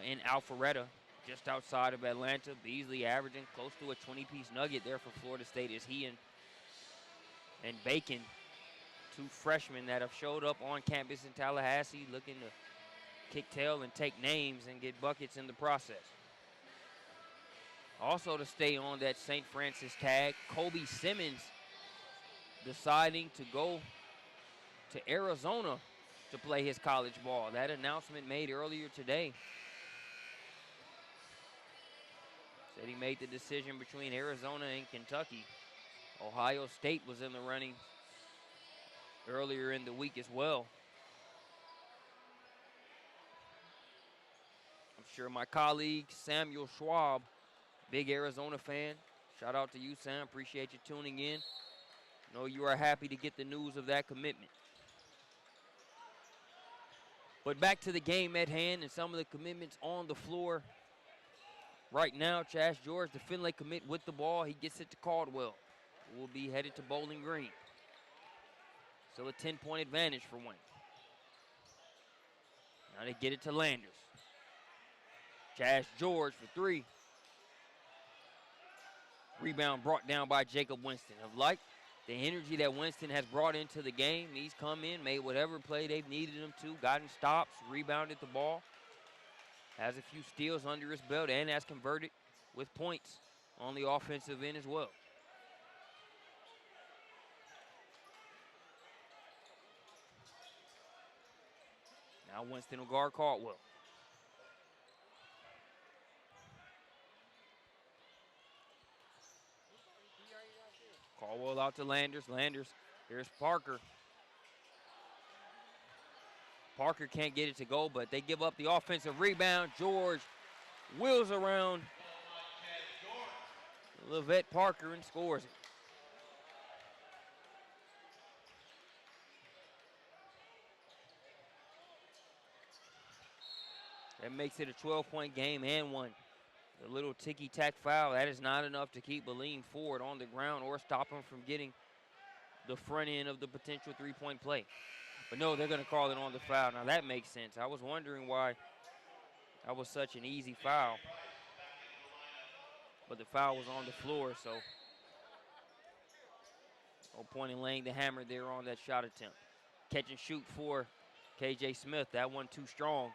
in Alpharetta, just outside of Atlanta. Beasley averaging close to a 20-piece nugget there for Florida State as he and Bacon, 2 freshmen that have showed up on campus in Tallahassee looking to kick tail and take names and get buckets in the process. Also to stay on that St. Francis tag, Kobe Simmons deciding to go to Arizona to play his college ball. That announcement made earlier today. Said he made the decision between Arizona and Kentucky. Ohio State was in the running earlier in the week as well. sure my colleague Samuel Schwab, big Arizona fan. Shout out to you, Sam. Appreciate you tuning in. Know you are happy to get the news of that commitment. But back to the game at hand and some of the commitments on the floor. Right now, Chas George, the Finlay commit with the ball. He gets it to Caldwell, who will be headed to Bowling Green. Still a 10-point advantage for Wayne. Now they get it to Landers. Chas George for three. Rebound brought down by Jacob Winston. Of like the energy that Winston has brought into the game, he's come in, made whatever play they've needed him to, gotten stops, rebounded the ball, has a few steals under his belt, and has converted with points on the offensive end as well. Now Winston will guard Caldwell. Caldwell out to Landers. Landers, here's Parker. Parker can't get it to go, but they give up the offensive rebound. George wheels around Levette Parker and scores it. That makes it a 12-point game and one. The little ticky-tack foul, that is not enough to keep Flyin forward on the ground or stop him from getting the front end of the potential three-point play. But no, they're going to call it on the foul. Now that makes sense. I was wondering why that was such an easy foul. But the foul was on the floor, so no point in laying the hammer there on that shot attempt. Catch and shoot for KJ Smith. That one too strong.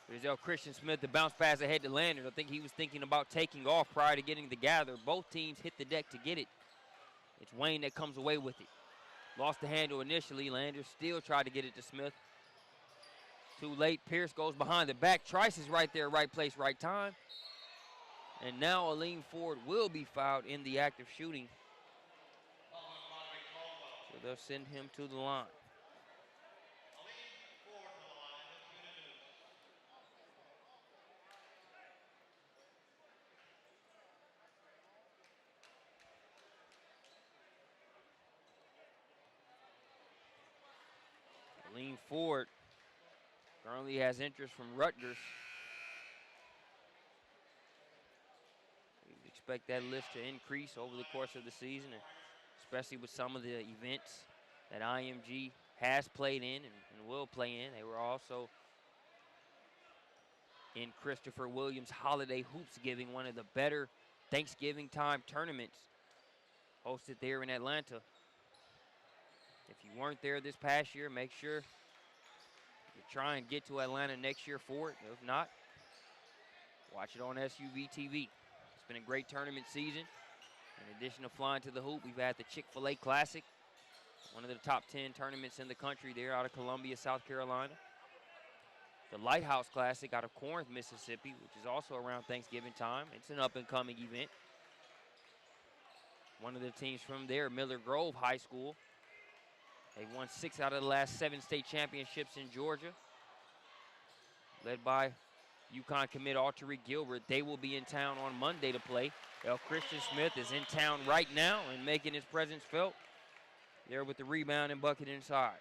There's Christian Smith, the bounce pass ahead to Landers. I think he was thinking about taking off prior to getting the gather. Both teams hit the deck to get it. It's Wayne that comes away with it. Lost the handle initially. Landers still tried to get it to Smith. Too late. Pierce goes behind the back. Trice is right there, right place, right time. And now Flyin will be fouled in the act of shooting. So they'll send him to the line. Flyin currently has interest from Rutgers. We expect that list to increase over the course of the season, especially with some of the events that IMG has played in and will play in. They were also in Christopher Williams Holiday Hoopsgiving, one of the better Thanksgiving time tournaments hosted there in Atlanta. If you weren't there this past year, make sure you try and get to Atlanta next year for it. If not, watch it on SUV TV. It's been a great tournament season. In addition to flying to the hoop, we've had the Chick-fil-A Classic, one of the top 10 tournaments in the country there out of Columbia, South Carolina. The Lighthouse Classic out of Corinth, Mississippi, which is also around Thanksgiving time. It's an up-and-coming event. One of the teams from there, Miller Grove High School. They won 6 out of the last 7 state championships in Georgia. Led by UConn commit Altery Gilbert. They will be in town on Monday to play. Christian Smith is in town right now and making his presence felt. There with the rebound and bucket inside.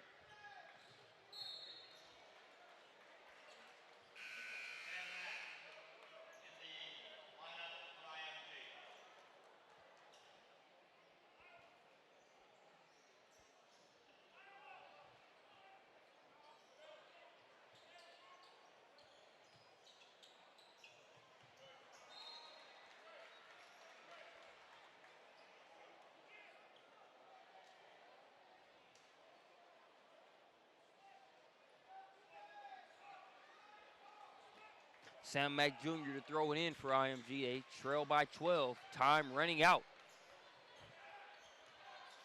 Sam Mack Jr. to throw it in for IMG. They trail by 12. Time running out.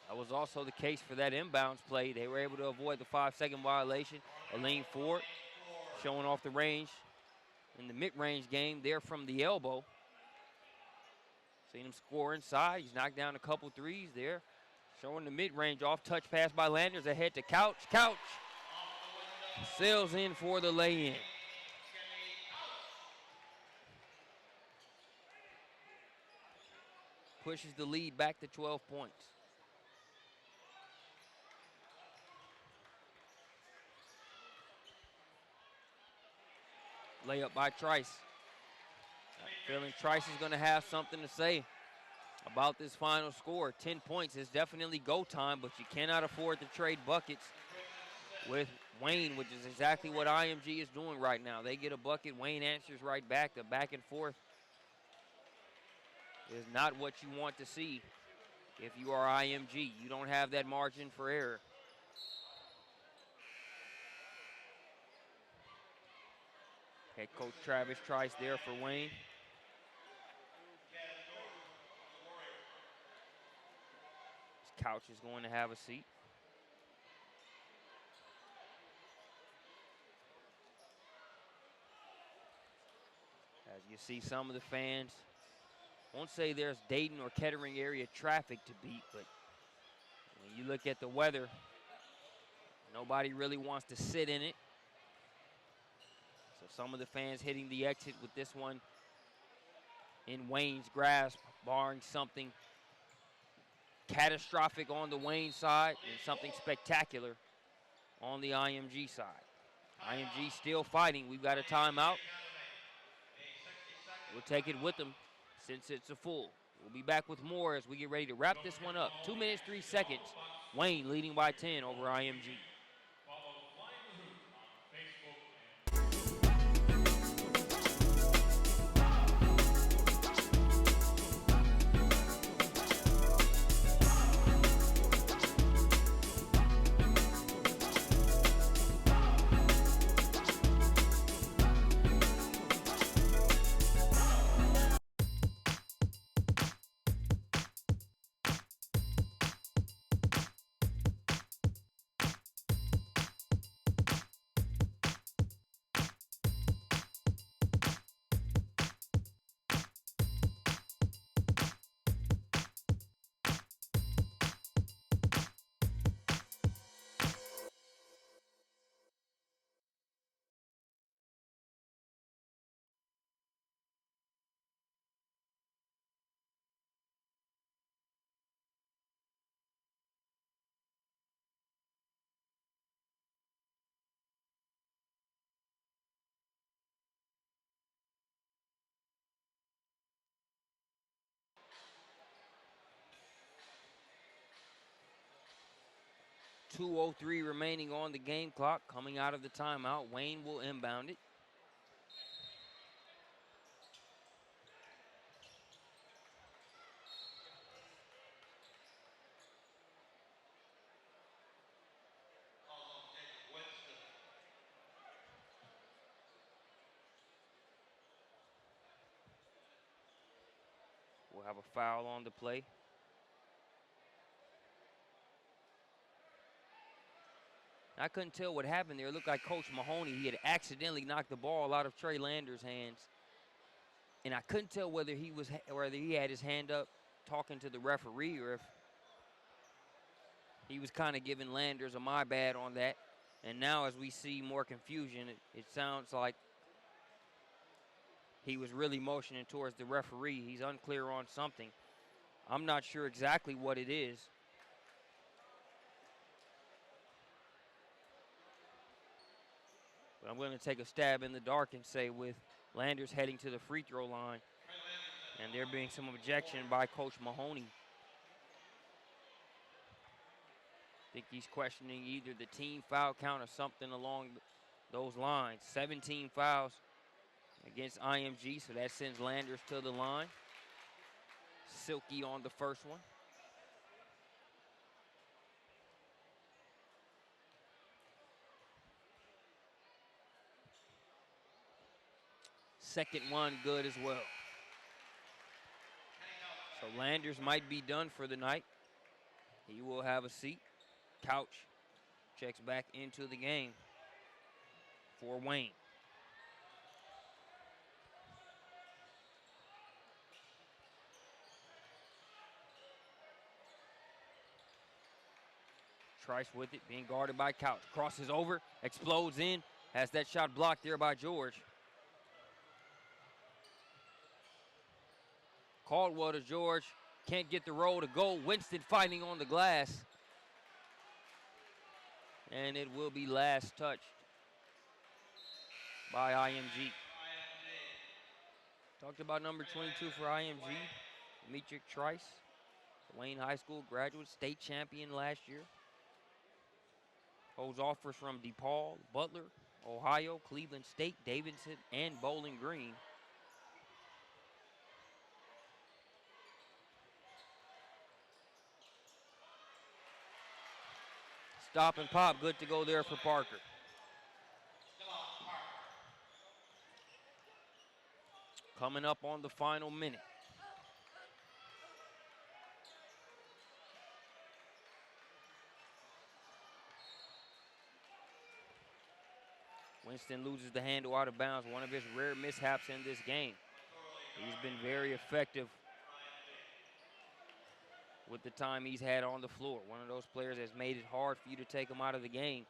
That was also the case for that inbounds play. They were able to avoid the 5-second violation. Flyin showing off the range in the mid-range game there from the elbow. Seen him score inside. He's knocked down a couple threes there. Showing the mid-range off. Touch pass by Landers ahead to Couch. Couch sails in for the lay-in. pushes the lead back to 12 points. Layup by Trice. I'm feeling Trice is going to have something to say about this final score. 10 points is definitely go time, but you cannot afford to trade buckets with Wayne, which is exactly what IMG is doing right now. They get a bucket, Wayne answers right back. The back and forth is not what you want to see if you are IMG. You don't have that margin for error. Head coach Travis Trice there for Wayne. His couch is going to have a seat. As you see some of the fans, won't say there's Dayton or Kettering area traffic to beat, but when you look at the weather, nobody really wants to sit in it. So some of the fans hitting the exit with this one in Wayne's grasp, barring something catastrophic on the Wayne side and something spectacular on the IMG side. IMG still fighting. We've got a timeout. We'll take it with them since it's a full. We'll be back with more as we get ready to wrap this one up. 2 minutes, 3 seconds. Wayne leading by 10 over IMG. 2:03 remaining on the game clock. Coming out of the timeout, Wayne will inbound it. We'll have a foul on the play. I couldn't tell what happened there. It looked like Coach Mahoney, he had accidentally knocked the ball out of Trey Landers' hands. And I couldn't tell whether he had his hand up talking to the referee or if he was kind of giving Landers a my bad on that. And now as we see more confusion, it sounds like he was really motioning towards the referee. He's unclear on something. I'm not sure exactly what it is. But I'm going to take a stab in the dark and say with Landers heading to the free throw line and there being some objection by Coach Mahoney, I think he's questioning either the team foul count or something along those lines. 17 fouls against IMG, so that sends Landers to the line. Silky on the first one. Second one good as well. So Landers might be done for the night. He will have a seat. Couch checks back into the game for Wayne. Trice with it, being guarded by Couch. Crosses over, explodes in, has that shot blocked there by George. Caldwell to George, Can't get the roll to go. Winston fighting on the glass. And it will be last touched by IMG. Talked about number 22 for IMG, Demetric Trice, Wayne High School graduate, state champion last year. Holds offers from DePaul, Butler, Ohio, Cleveland State, Davidson, and Bowling Green. Stop and pop, good to go there for Parker. Coming up on the final minute. Winston loses the handle out of bounds, one of his rare mishaps in this game. He's been very effective with the time he's had on the floor. One of those players that's made it hard for you to take him out of the game.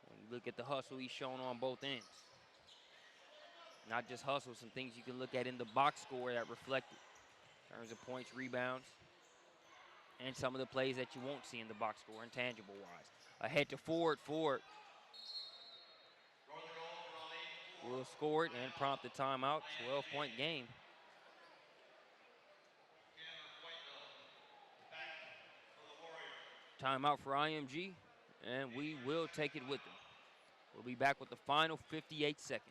When you look at the hustle he's shown on both ends. Not just hustle, some things you can look at in the box score that reflect it in terms of points, rebounds, and some of the plays that you won't see in the box score, intangible-wise. Ahead to Ford. Ford will score it and prompt the timeout. 12-point game. Timeout for IMG, and we will take it with them. We'll be back with the final 58 seconds.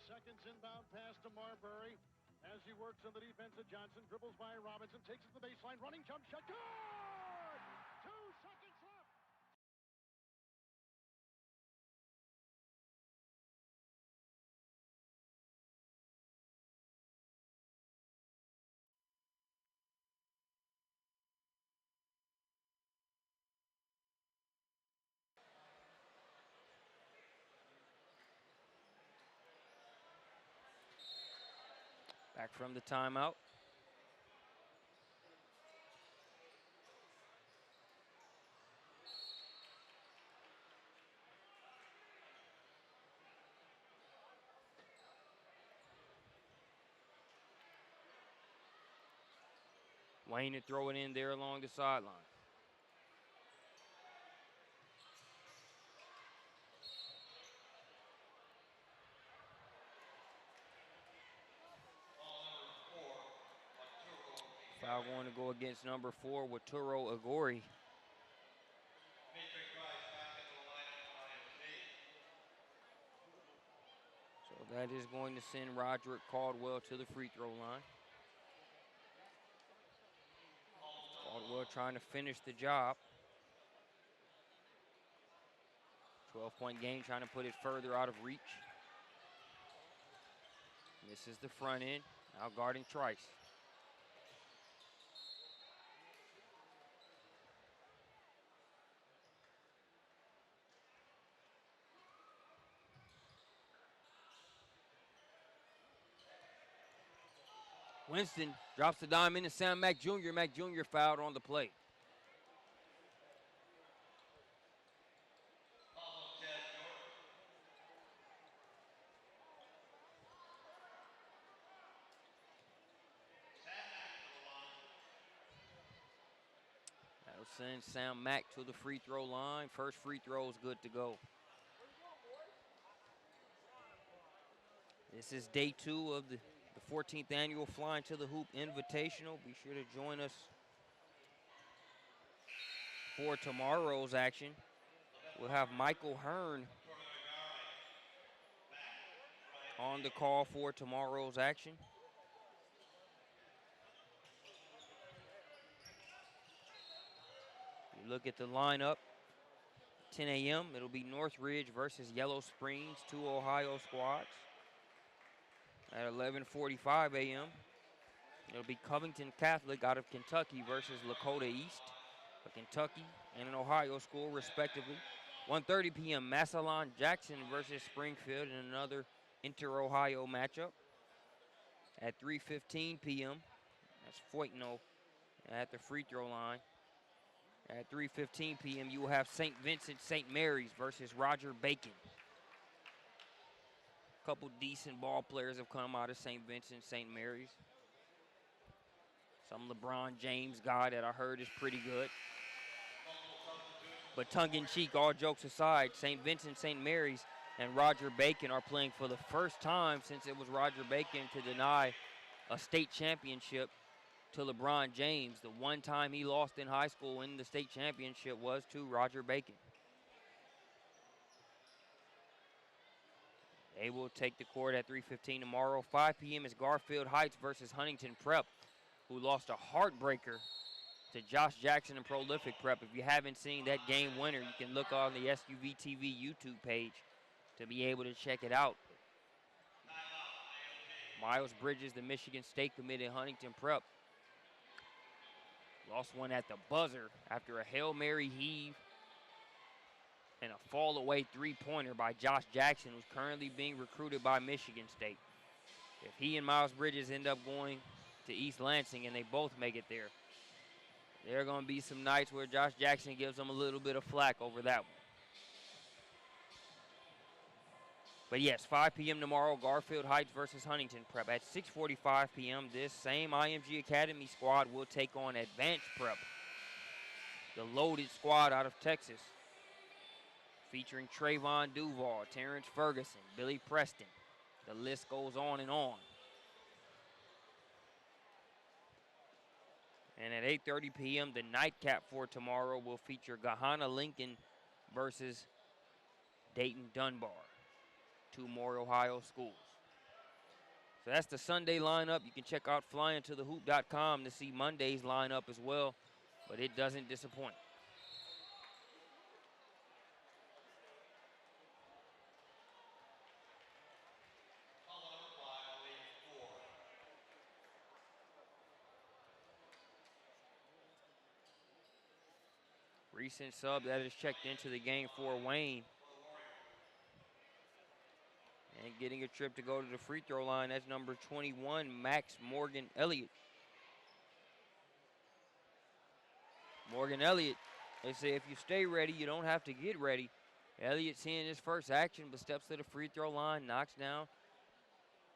Seconds inbound pass to Marbury as he works on the defense of Johnson. Dribbles by Robinson, takes it to the baseline, running jump shot. Good! 2 seconds left. Back from the timeout. Wayne to throw it in there along the sideline. Foul going to go against number 4, Waturo Agori. So that is going to send Roderick Caldwell to the free throw line. Caldwell trying to finish the job. 12-point game, trying to put it further out of reach. Misses the front end, now guarding Trice. Winston drops the dime into Sam Mack Jr. Mack Jr. fouled on the play. That'll send Sam Mack to the free throw line. First free throw is good to go. This is day 2 of the 14th annual Flyin to the Hoop Invitational. Be sure to join us for tomorrow's action. We'll have Michael Hearn on the call for tomorrow's action. You look at the lineup, 10 a.m. It'll be Northridge versus Yellow Springs, 2 Ohio squads. At 11:45 a.m., it'll be Covington Catholic out of Kentucky versus Lakota East, a Kentucky and an Ohio school, respectively. 1:30 p.m., Massillon Jackson versus Springfield in another inter-Ohio matchup. At 3:15 p.m., That's Foytno at the free throw line. At 3:15 p.m., you will have St. Vincent St. Mary's versus Roger Bacon. A couple decent ball players have come out of St. Vincent St. Mary's. Some LeBron James guy that I heard is pretty good. But tongue-in-cheek, all jokes aside, St. Vincent St. Mary's and Roger Bacon are playing for the first time since it was Roger Bacon to deny a state championship to LeBron James. The one time he lost in high school in the state championship was to Roger Bacon. They will take the court at 3:15 tomorrow. 5 p.m. is Garfield Heights versus Huntington Prep, who lost a heartbreaker to Josh Jackson and Prolific Prep. If you haven't seen that game winner, you can look on the SUV TV YouTube page to be able to check it out. Miles Bridges, the Michigan State commit at Huntington Prep, lost one at the buzzer after a Hail Mary heave and a fall away three-pointer by Josh Jackson, who's currently being recruited by Michigan State. If he and Miles Bridges end up going to East Lansing and they both make it there, there are going to be some nights where Josh Jackson gives them a little bit of flack over that one. But yes, 5 p.m. tomorrow, Garfield Heights versus Huntington Prep. At 6:45 p.m., this same IMG Academy squad will take on Advanced Prep, the loaded squad out of Texas, featuring Trayvon Duval, Terrence Ferguson, Billy Preston. The list goes on and on. And at 8:30 p.m., the nightcap for tomorrow will feature Gahanna Lincoln versus Dayton Dunbar, two more Ohio schools. So that's the Sunday lineup. You can check out flyintothehoop.com to see Monday's lineup as well, but it doesn't disappoint. Recent sub that is checked into the game for Wayne. And getting a trip to go to the free throw line, that's number 21, Max Morgan Elliott. Morgan Elliott, they say if you stay ready, you don't have to get ready. Elliott seeing his first action, but steps to the free throw line, knocks down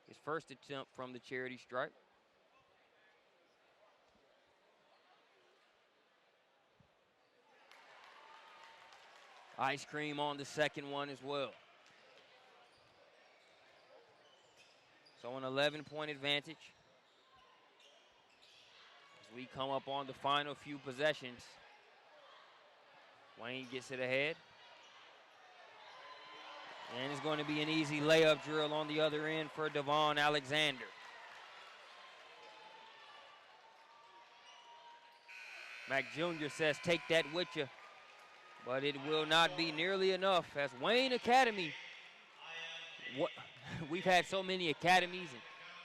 his first attempt from the charity stripe. Ice cream on the second one as well. So an 11-point advantage as we come up on the final few possessions. Wayne gets it ahead. And it's going to be an easy layup drill on the other end for Devon Alexander. Mac Jr. says, take that with you. But it will not be nearly enough as Wayne Academy. We've had so many academies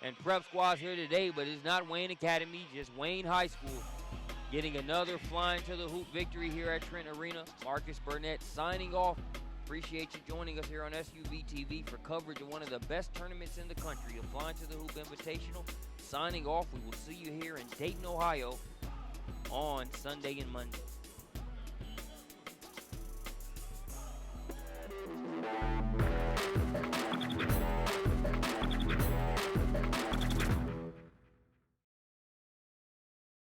and prep squads here today, but it's not Wayne Academy, just Wayne High School getting another flying to the hoop victory here at Trent Arena. Marcus Burnett signing off. Appreciate you joining us here on SUV TV for coverage of one of the best tournaments in the country, the Flying to the Hoop Invitational. Signing off, we will see you here in Dayton, Ohio on Sunday and Monday.